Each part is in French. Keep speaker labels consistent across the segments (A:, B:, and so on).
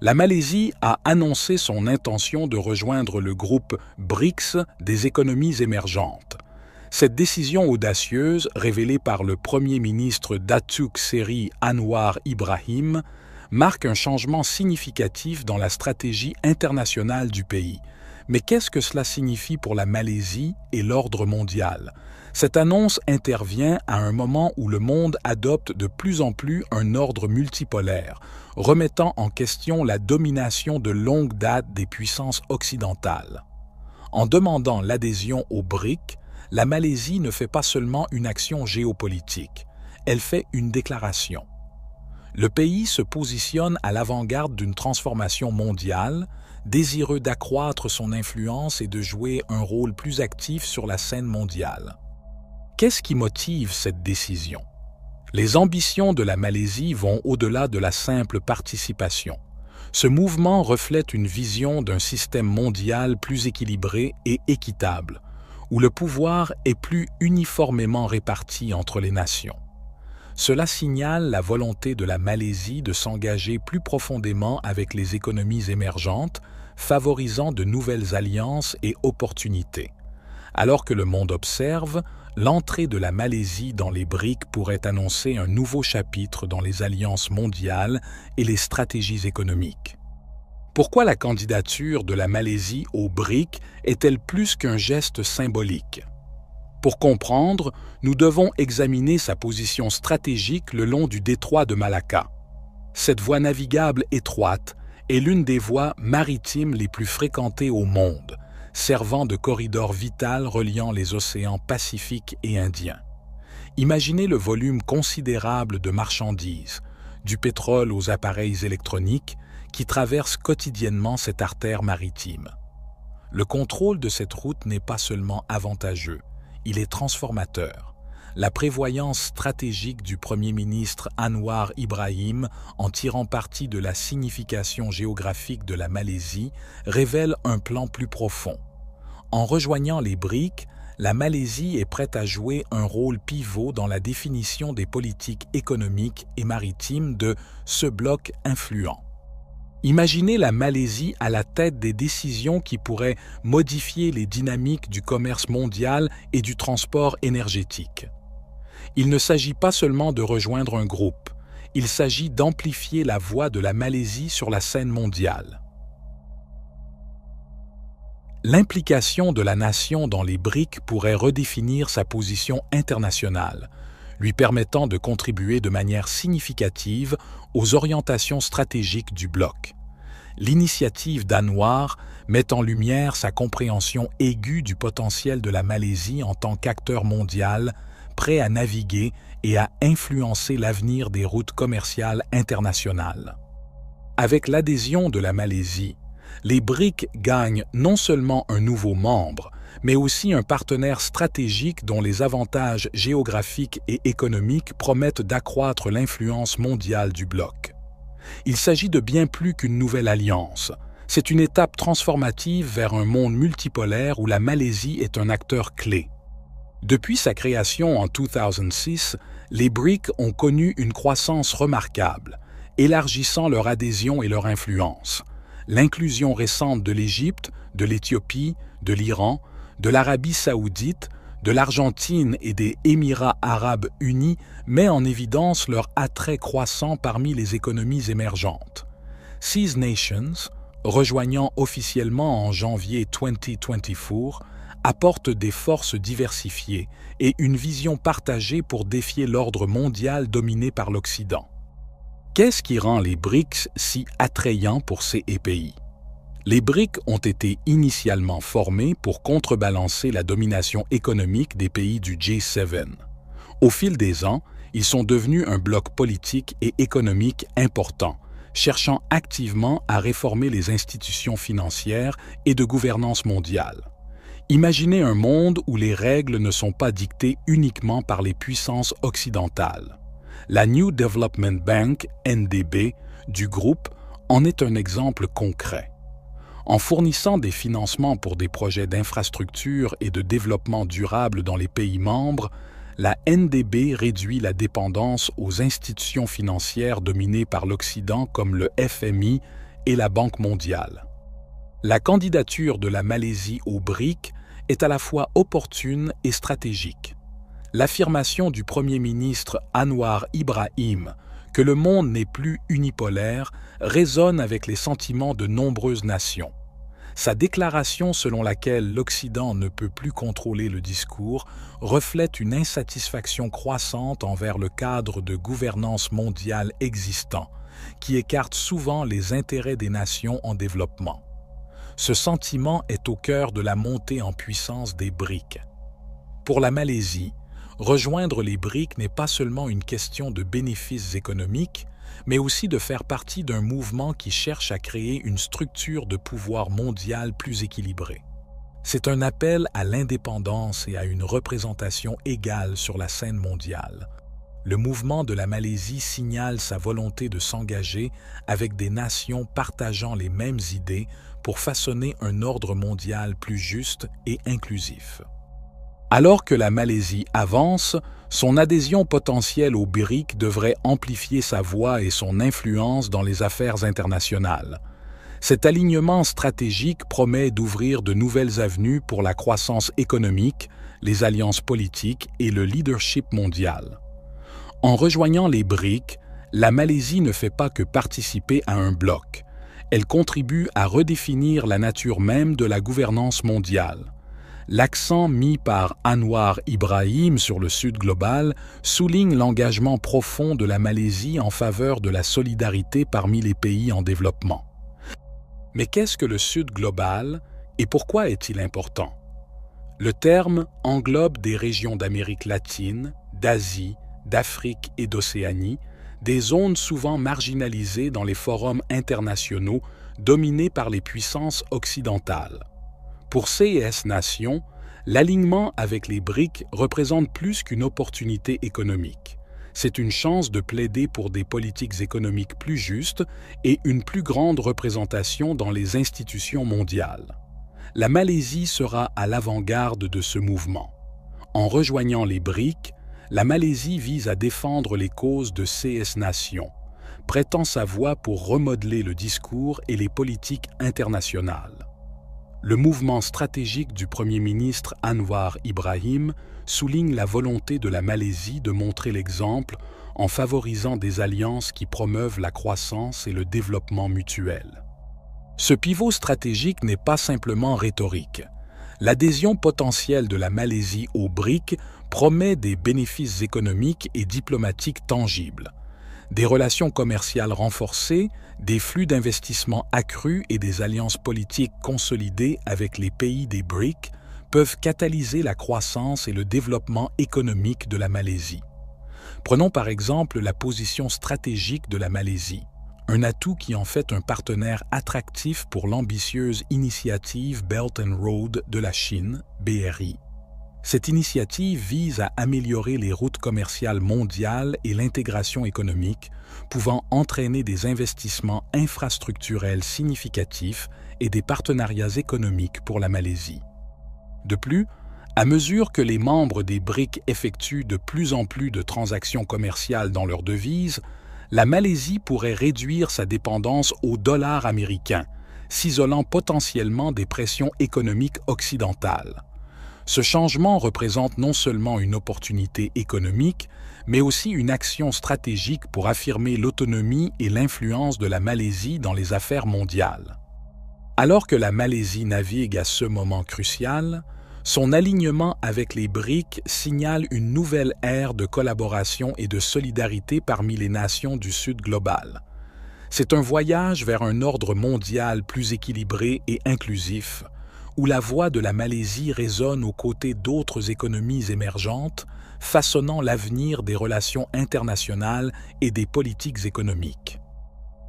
A: La Malaisie a annoncé son intention de rejoindre le groupe BRICS des économies émergentes. Cette décision audacieuse, révélée par le Premier ministre Datuk Seri Anwar Ibrahim, marque un changement significatif dans la stratégie internationale du pays. Mais qu'est-ce que cela signifie pour la Malaisie et l'ordre mondial? Cette annonce intervient à un moment où le monde adopte de plus en plus un ordre multipolaire, remettant en question la domination de longue date des puissances occidentales. En demandant l'adhésion au BRIC, la Malaisie ne fait pas seulement une action géopolitique, elle fait une déclaration. Le pays se positionne à l'avant-garde d'une transformation mondiale, désireux d'accroître son influence et de jouer un rôle plus actif sur la scène mondiale. Qu'est-ce qui motive cette décision? Les ambitions de la Malaisie vont au-delà de la simple participation. Ce mouvement reflète une vision d'un système mondial plus équilibré et équitable, où le pouvoir est plus uniformément réparti entre les nations. Cela signale la volonté de la Malaisie de s'engager plus profondément avec les économies émergentes, favorisant de nouvelles alliances et opportunités. Alors que le monde observe, l'entrée de la Malaisie dans les BRICS pourrait annoncer un nouveau chapitre dans les alliances mondiales et les stratégies économiques. Pourquoi la candidature de la Malaisie au BRICS est-elle plus qu'un geste symbolique? Pour comprendre, nous devons examiner sa position stratégique le long du détroit de Malacca. Cette voie navigable étroite est l'une des voies maritimes les plus fréquentées au monde, servant de corridor vital reliant les océans Pacifique et Indien. Imaginez le volume considérable de marchandises, du pétrole aux appareils électroniques, qui traversent quotidiennement cette artère maritime. Le contrôle de cette route n'est pas seulement avantageux, il est transformateur. La prévoyance stratégique du Premier ministre Anwar Ibrahim, en tirant parti de la signification géographique de la Malaisie, révèle un plan plus profond. En rejoignant les BRICS, la Malaisie est prête à jouer un rôle pivot dans la définition des politiques économiques et maritimes de ce bloc influent. Imaginez la Malaisie à la tête des décisions qui pourraient modifier les dynamiques du commerce mondial et du transport énergétique. Il ne s'agit pas seulement de rejoindre un groupe, il s'agit d'amplifier la voix de la Malaisie sur la scène mondiale. L'implication de la nation dans les BRICS pourrait redéfinir sa position internationale, lui permettant de contribuer de manière significative aux orientations stratégiques du bloc. L'initiative d'Anwar met en lumière sa compréhension aiguë du potentiel de la Malaisie en tant qu'acteur mondial, prêt à naviguer et à influencer l'avenir des routes commerciales internationales. Avec l'adhésion de la Malaisie, les BRICS gagnent non seulement un nouveau membre, mais aussi un partenaire stratégique dont les avantages géographiques et économiques promettent d'accroître l'influence mondiale du bloc. Il s'agit de bien plus qu'une nouvelle alliance. C'est une étape transformative vers un monde multipolaire où la Malaisie est un acteur clé. Depuis sa création en 2006, les BRICS ont connu une croissance remarquable, élargissant leur adhésion et leur influence. L'inclusion récente de l'Égypte, de l'Éthiopie, de l'Iran, de l'Arabie saoudite, de l'Argentine et des Émirats arabes unis met en évidence leur attrait croissant parmi les économies émergentes. Six Nations, rejoignant officiellement en janvier 2024, apportent des forces diversifiées et une vision partagée pour défier l'ordre mondial dominé par l'Occident. Qu'est-ce qui rend les BRICS si attrayants pour ces pays? Les BRICS ont été initialement formés pour contrebalancer la domination économique des pays du G7. Au fil des ans, ils sont devenus un bloc politique et économique important, cherchant activement à réformer les institutions financières et de gouvernance mondiale. Imaginez un monde où les règles ne sont pas dictées uniquement par les puissances occidentales. La New Development Bank, NDB, du groupe en est un exemple concret. En fournissant des financements pour des projets d'infrastructure et de développement durable dans les pays membres, la NDB réduit la dépendance aux institutions financières dominées par l'Occident comme le FMI et la Banque mondiale. La candidature de la Malaisie aux BRIC est à la fois opportune et stratégique. L'affirmation du Premier ministre Anwar Ibrahim que le monde n'est plus unipolaire résonne avec les sentiments de nombreuses nations. Sa déclaration selon laquelle l'Occident ne peut plus contrôler le discours reflète une insatisfaction croissante envers le cadre de gouvernance mondiale existant, qui écarte souvent les intérêts des nations en développement. Ce sentiment est au cœur de la montée en puissance des BRIC. Pour la Malaisie, rejoindre les BRIC n'est pas seulement une question de bénéfices économiques, mais aussi de faire partie d'un mouvement qui cherche à créer une structure de pouvoir mondial plus équilibrée. C'est un appel à l'indépendance et à une représentation égale sur la scène mondiale. Le mouvement de la Malaisie signale sa volonté de s'engager avec des nations partageant les mêmes idées pour façonner un ordre mondial plus juste et inclusif. Alors que la Malaisie avance, son adhésion potentielle au BRIC devrait amplifier sa voix et son influence dans les affaires internationales. Cet alignement stratégique promet d'ouvrir de nouvelles avenues pour la croissance économique, les alliances politiques et le leadership mondial. En rejoignant les BRIC, la Malaisie ne fait pas que participer à un bloc. Elle contribue à redéfinir la nature même de la gouvernance mondiale. L'accent mis par Anwar Ibrahim sur le Sud global souligne l'engagement profond de la Malaisie en faveur de la solidarité parmi les pays en développement. Mais qu'est-ce que le Sud global et pourquoi est-il important? Le terme englobe des régions d'Amérique latine, d'Asie, d'Afrique et d'Océanie, des zones souvent marginalisées dans les forums internationaux dominés par les puissances occidentales. Pour CIS Nations, l'alignement avec les BRIC représente plus qu'une opportunité économique. C'est une chance de plaider pour des politiques économiques plus justes et une plus grande représentation dans les institutions mondiales. La Malaisie sera à l'avant-garde de ce mouvement. En rejoignant les BRIC, la Malaisie vise à défendre les causes de CIS Nations, prêtant sa voix pour remodeler le discours et les politiques internationales. Le mouvement stratégique du Premier ministre Anwar Ibrahim souligne la volonté de la Malaisie de montrer l'exemple en favorisant des alliances qui promeuvent la croissance et le développement mutuel. Ce pivot stratégique n'est pas simplement rhétorique. L'adhésion potentielle de la Malaisie au BRIC promet des bénéfices économiques et diplomatiques tangibles. Des relations commerciales renforcées, des flux d'investissement accrus et des alliances politiques consolidées avec les pays des BRIC peuvent catalyser la croissance et le développement économique de la Malaisie. Prenons par exemple la position stratégique de la Malaisie, un atout qui en fait un partenaire attractif pour l'ambitieuse initiative Belt and Road de la Chine, BRI. Cette initiative vise à améliorer les routes commerciales mondiales et l'intégration économique, pouvant entraîner des investissements infrastructurels significatifs et des partenariats économiques pour la Malaisie. De plus, à mesure que les membres des BRIC effectuent de plus en plus de transactions commerciales dans leur devise, la Malaisie pourrait réduire sa dépendance au dollar américain, s'isolant potentiellement des pressions économiques occidentales. Ce changement représente non seulement une opportunité économique, mais aussi une action stratégique pour affirmer l'autonomie et l'influence de la Malaisie dans les affaires mondiales. Alors que la Malaisie navigue à ce moment crucial, son alignement avec les BRIC signale une nouvelle ère de collaboration et de solidarité parmi les nations du Sud global. C'est un voyage vers un ordre mondial plus équilibré et inclusif, où la voix de la Malaisie résonne aux côtés d'autres économies émergentes, façonnant l'avenir des relations internationales et des politiques économiques.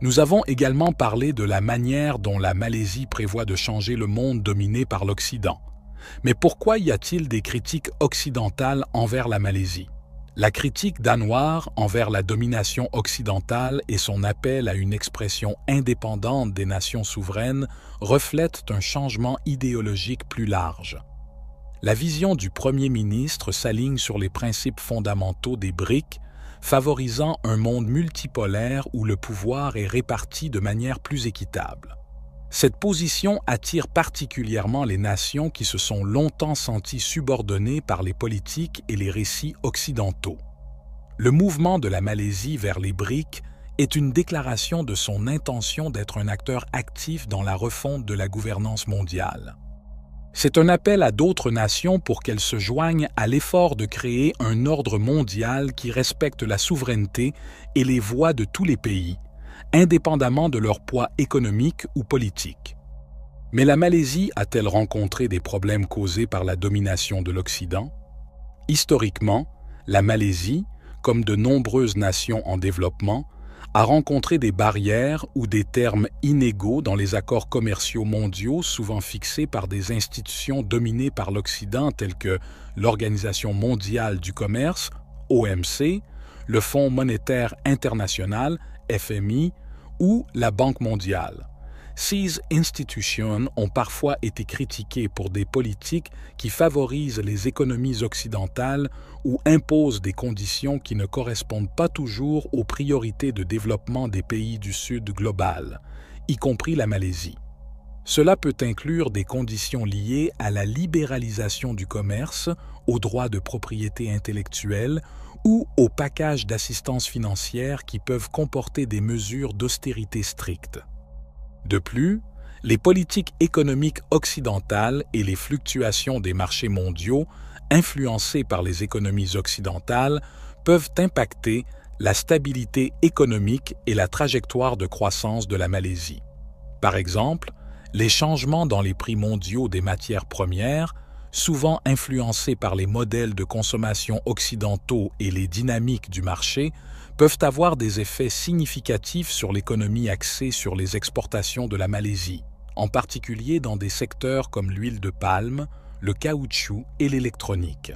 A: Nous avons également parlé de la manière dont la Malaisie prévoit de changer le monde dominé par l'Occident. Mais pourquoi y a-t-il des critiques occidentales envers la Malaisie? La critique d'Anwar envers la domination occidentale et son appel à une expression indépendante des nations souveraines reflètent un changement idéologique plus large. La vision du Premier ministre s'aligne sur les principes fondamentaux des BRIC, favorisant un monde multipolaire où le pouvoir est réparti de manière plus équitable. Cette position attire particulièrement les nations qui se sont longtemps senties subordonnées par les politiques et les récits occidentaux. Le mouvement de la Malaisie vers les BRICS est une déclaration de son intention d'être un acteur actif dans la refonte de la gouvernance mondiale. C'est un appel à d'autres nations pour qu'elles se joignent à l'effort de créer un ordre mondial qui respecte la souveraineté et les voix de tous les pays, indépendamment de leur poids économique ou politique. Mais la Malaisie a-t-elle rencontré des problèmes causés par la domination de l'Occident? Historiquement, la Malaisie, comme de nombreuses nations en développement, a rencontré des barrières ou des termes inégaux dans les accords commerciaux mondiaux souvent fixés par des institutions dominées par l'Occident telles que l'Organisation mondiale du commerce, OMC, le Fonds monétaire international, FMI, ou la Banque mondiale. Ces institutions ont parfois été critiquées pour des politiques qui favorisent les économies occidentales ou imposent des conditions qui ne correspondent pas toujours aux priorités de développement des pays du Sud global, y compris la Malaisie. Cela peut inclure des conditions liées à la libéralisation du commerce, aux droits de propriété intellectuelle ou aux packages d'assistance financière qui peuvent comporter des mesures d'austérité strictes. De plus, les politiques économiques occidentales et les fluctuations des marchés mondiaux, influencées par les économies occidentales, peuvent impacter la stabilité économique et la trajectoire de croissance de la Malaisie. Par exemple, les changements dans les prix mondiaux des matières premières, souvent influencés par les modèles de consommation occidentaux et les dynamiques du marché, peuvent avoir des effets significatifs sur l'économie axée sur les exportations de la Malaisie, en particulier dans des secteurs comme l'huile de palme, le caoutchouc et l'électronique.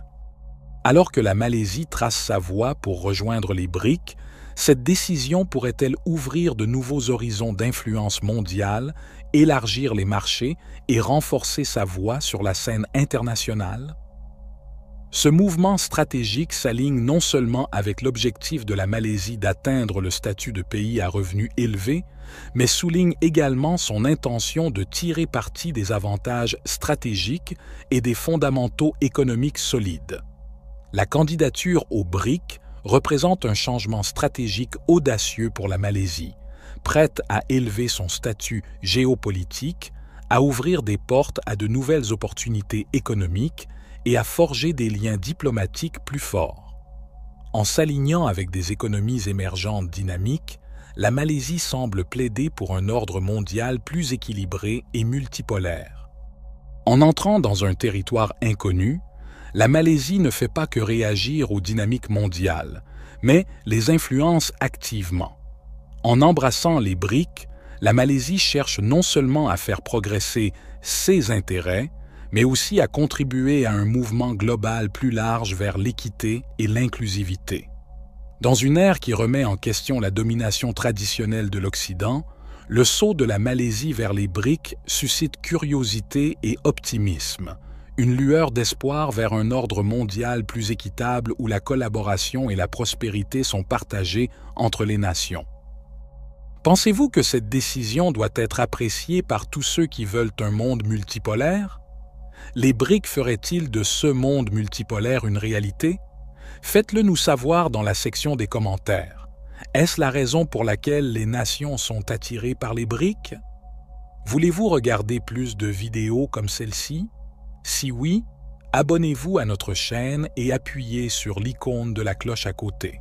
A: Alors que la Malaisie trace sa voie pour rejoindre les BRICS, cette décision pourrait-elle ouvrir de nouveaux horizons d'influence mondiale, élargir les marchés et renforcer sa voix sur la scène internationale? Ce mouvement stratégique s'aligne non seulement avec l'objectif de la Malaisie d'atteindre le statut de pays à revenus élevés, mais souligne également son intention de tirer parti des avantages stratégiques et des fondamentaux économiques solides. La candidature au BRICS représente un changement stratégique audacieux pour la Malaisie, prête à élever son statut géopolitique, à ouvrir des portes à de nouvelles opportunités économiques et à forger des liens diplomatiques plus forts. En s'alignant avec des économies émergentes dynamiques, la Malaisie semble plaider pour un ordre mondial plus équilibré et multipolaire. En entrant dans un territoire inconnu, la Malaisie ne fait pas que réagir aux dynamiques mondiales, mais les influence activement. En embrassant les BRICS, la Malaisie cherche non seulement à faire progresser ses intérêts, mais aussi à contribuer à un mouvement global plus large vers l'équité et l'inclusivité. Dans une ère qui remet en question la domination traditionnelle de l'Occident, le saut de la Malaisie vers les BRICS suscite curiosité et optimisme, une lueur d'espoir vers un ordre mondial plus équitable où la collaboration et la prospérité sont partagées entre les nations. Pensez-vous que cette décision doit être appréciée par tous ceux qui veulent un monde multipolaire? Les BRICS feraient-ils de ce monde multipolaire une réalité? Faites-le nous savoir dans la section des commentaires. Est-ce la raison pour laquelle les nations sont attirées par les BRICS? Voulez-vous regarder plus de vidéos comme celle-ci? Si oui, abonnez-vous à notre chaîne et appuyez sur l'icône de la cloche à côté.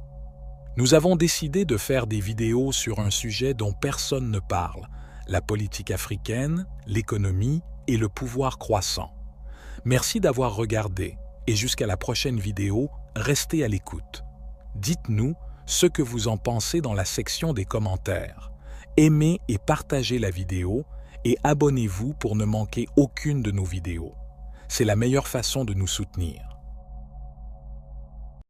A: Nous avons décidé de faire des vidéos sur un sujet dont personne ne parle, la politique africaine, l'économie et le pouvoir croissant. Merci d'avoir regardé et jusqu'à la prochaine vidéo, restez à l'écoute. Dites-nous ce que vous en pensez dans la section des commentaires. Aimez et partagez la vidéo et abonnez-vous pour ne manquer aucune de nos vidéos. C'est la meilleure façon de nous soutenir.